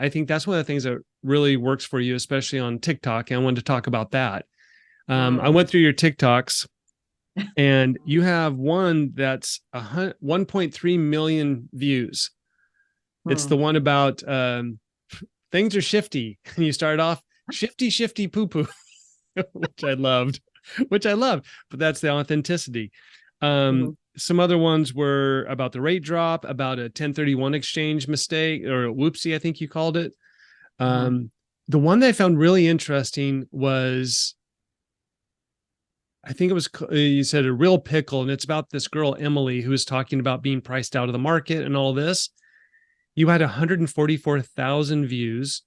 I think that's one of the things that really works for you, especially on TikTok. And I wanted to talk about that. I Mm. went through your TikToks, and you have one that's 1.3 million views. It's the Mm. one about things are shifty. And you start off shifty, shifty poo poo, which I loved, which I love, but that's the authenticity. Mhm. Some other ones were about the rate drop, about a 1031 exchange mistake or whoopsie, I think you called it. Mhm. Um, the one that I found really interesting was, I think it was, you said a real pickle, and it's about this girl, Emily, who was talking about being priced out of the market and all this. You had 144,000 views,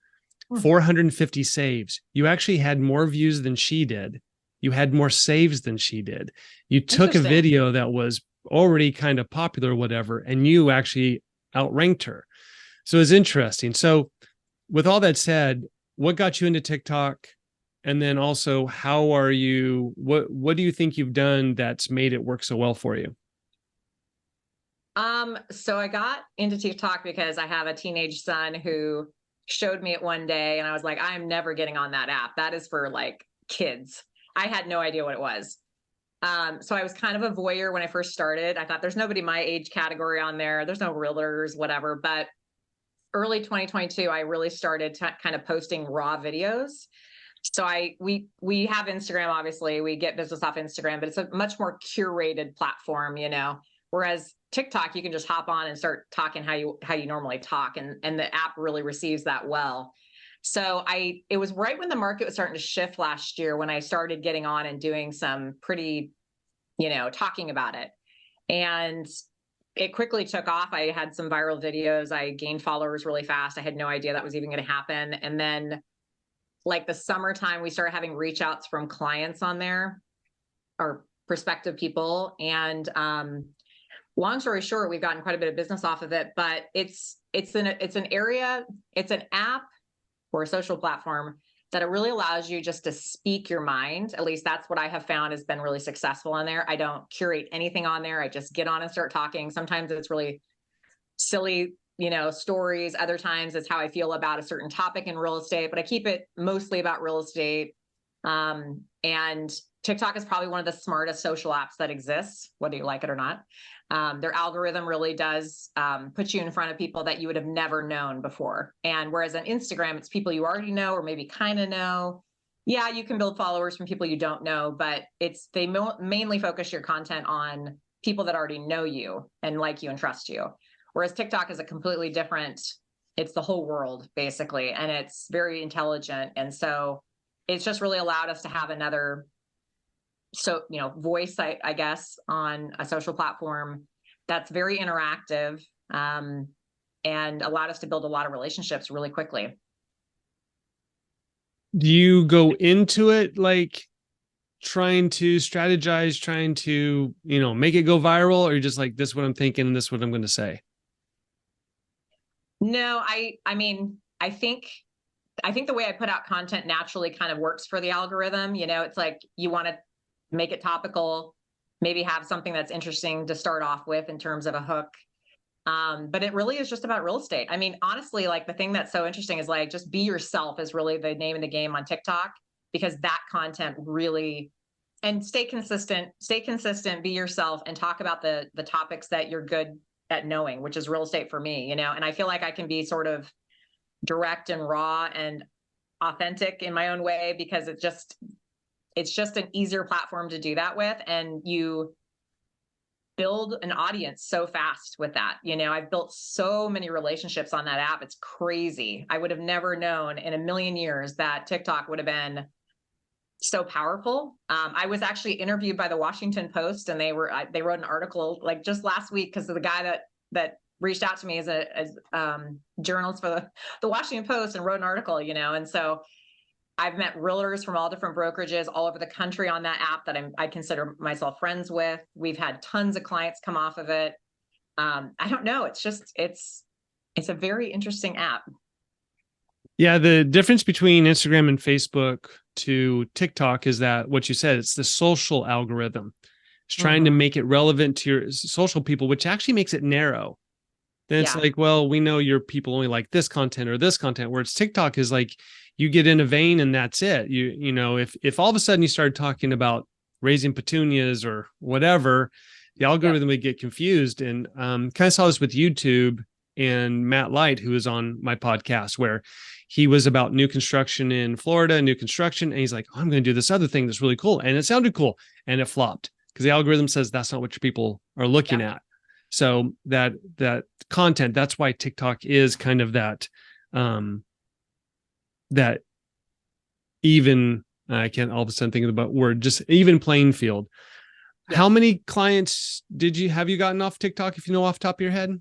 Mm. 450 saves. You actually had more views than she did. You had more saves than she did. You took a Interesting. video that was already kind of popular, or whatever, and you actually outranked her. So it's interesting. So, with all that said, what got you into TikTok? And then also, how are you? What do you think you've done that's made it work so well for you? So I got into TikTok because I have a teenage son who showed me it one day, and I was like, I'm never getting on that app. That is for like kids. I had no idea what it was. So I was kind of a voyeur when I first started. I thought there's nobody my age category on there. There's no realtors, whatever. But early 2022, I really started kind of posting raw videos. So we have Instagram, obviously. We get business off Instagram, but it's a much more curated platform, you know. Whereas TikTok, you can just hop on and start talking how you normally talk, and the app really receives that well. So it was right when the market was starting to shift last year when I started getting on and doing some pretty, talking about it. And it quickly took off. I had some viral videos. I gained followers really fast. I had no idea that was even going to happen. And then like the summertime, we started having reach outs from clients on there or prospective people. And long story short, we've gotten quite a bit of business off of it, but it's an area, it's an app or a social platform that it really allows you just to speak your mind. At least that's what I have found has been really successful on there. I don't curate anything on there. I just get on and start talking. Sometimes it's really silly, stories. Other times it's how I feel about a certain topic in real estate, but I keep it mostly about real estate. And TikTok is probably one of the smartest social apps that exists, whether you like it or not. Their algorithm really does put you in front of people that you would have never known before. And whereas on Instagram, it's people you already know or maybe kind of know. Yeah, you can build followers from people you don't know, but they mainly focus your content on people that already know you and like you and trust you. Whereas TikTok is a completely different, it's the whole world basically, and it's very intelligent. And so it's just really allowed us to have another voice, I guess, on a social platform that's very interactive, and allowed us to build a lot of relationships really quickly. Do you go into it like trying to strategize, trying to, make it go viral, or you're just like, this is what I'm thinking, and this is what I'm going to say? No, I mean, I think the way I put out content naturally kind of works for the algorithm. It's like you want to make it topical, maybe have something that's interesting to start off with in terms of a hook. But it really is just about real estate. I mean, honestly, like the thing that's so interesting is like just be yourself is really the name of the game on TikTok, because that content really, and stay consistent, be yourself, and talk about the topics that you're good at knowing, which is real estate for me, and I feel like I can be sort of direct and raw and authentic in my own way because it's just an easier platform to do that with, and you build an audience so fast with that. I've built so many relationships on that app. It's crazy. I would have never known in a million years that TikTok would have been so powerful. I was actually interviewed by the Washington Post, and they wrote an article like just last week because of the guy that reached out to me as a journalist for the Washington Post and wrote an article, and so I've met realtors from all different brokerages all over the country on that app that I consider myself friends with. We've had tons of clients come off of it. I don't know. It's a very interesting app. Yeah, the difference between Instagram and Facebook to TikTok is that what you said, it's the social algorithm. It's trying to Mm-hmm. make it relevant to your social people, which actually makes it narrow. then it's Yeah. like, well, we know your people only like this content or this content, where it's TikTok is like, you get in a vein and that's it. If all of a sudden you started talking about raising petunias or whatever, the algorithm would get confused. And kind of saw this with YouTube and Matt Light, who was on my podcast, where he was about new construction in Florida, new construction. And he's like, oh, I'm going to do this other thing that's really cool. And it sounded cool and it flopped because the algorithm says that's not what your people are looking at. So that content, that's why TikTok is kind of that that even, I can't all of a sudden think of the word, just even playing field. Yeah. How many clients have you gotten off TikTok, if you know off the top of your head?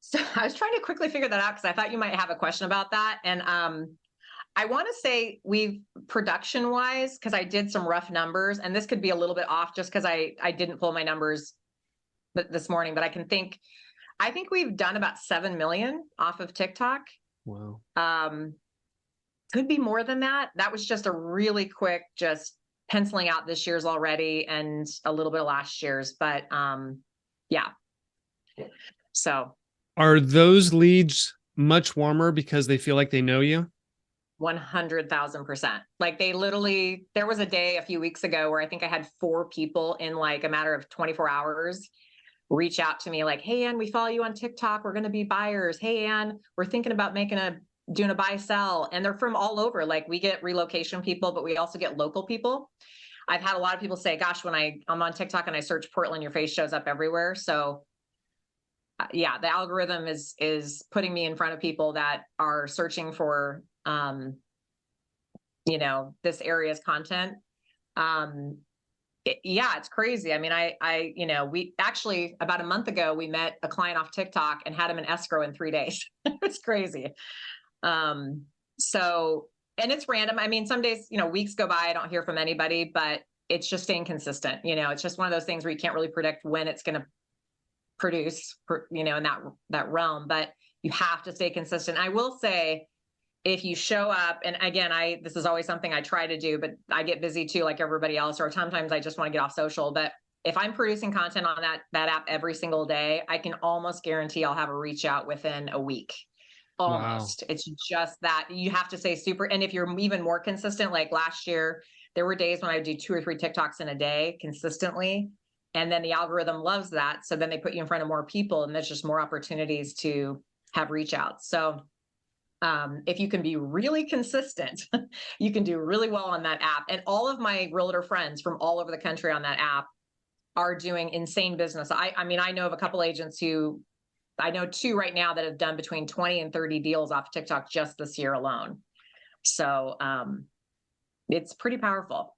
So I was trying to quickly figure that out because I thought you might have a question about that. And I want to say we've production wise, because I did some rough numbers, and this could be a little bit off just because I didn't pull my numbers this morning, but I think we've done about 7 million off of TikTok. Wow. Could be more than that. That was just a really quick, just penciling out this year's already and a little bit of last year's, but yeah. So are those leads much warmer because they feel like they know you? 100,000%. Like there was a day a few weeks ago where I think I had 4 people in like a matter of 24 hours reach out to me like, hey, Ann, we follow you on TikTok. We're going to be buyers. Hey, Ann, we're thinking about doing a buy sell. And they're from all over. Like we get relocation people, but we also get local people. I've had a lot of people say, gosh, when I'm on TikTok and I search Portland, your face shows up everywhere. So yeah, the algorithm is putting me in front of people that are searching for, this area's content. It's crazy. I mean, we actually about a month ago, we met a client off TikTok and had him in escrow in 3 days. It's crazy. And it's random. I mean, some days, weeks go by, I don't hear from anybody, but it's just staying consistent. It's just one of those things where you can't really predict when it's going to produce, in that realm, but you have to stay consistent. I will say, if you show up, and again, this is always something I try to do, but I get busy too, like everybody else, or sometimes I just want to get off social. But if I'm producing content on that app every single day, I can almost guarantee I'll have a reach out within a week. Almost. Wow. It's just that you have to stay super. And if you're even more consistent, like last year, there were days when I would do 2 or 3 TikToks in a day consistently. And then the algorithm loves that. So then they put you in front of more people, and there's just more opportunities to have reach outs. So if you can be really consistent, you can do really well on that app. And all of my realtor friends from all over the country on that app are doing insane business. I mean, I know of a couple agents I know 2 right now that have done between 20 and 30 deals off TikTok just this year alone. So it's pretty powerful.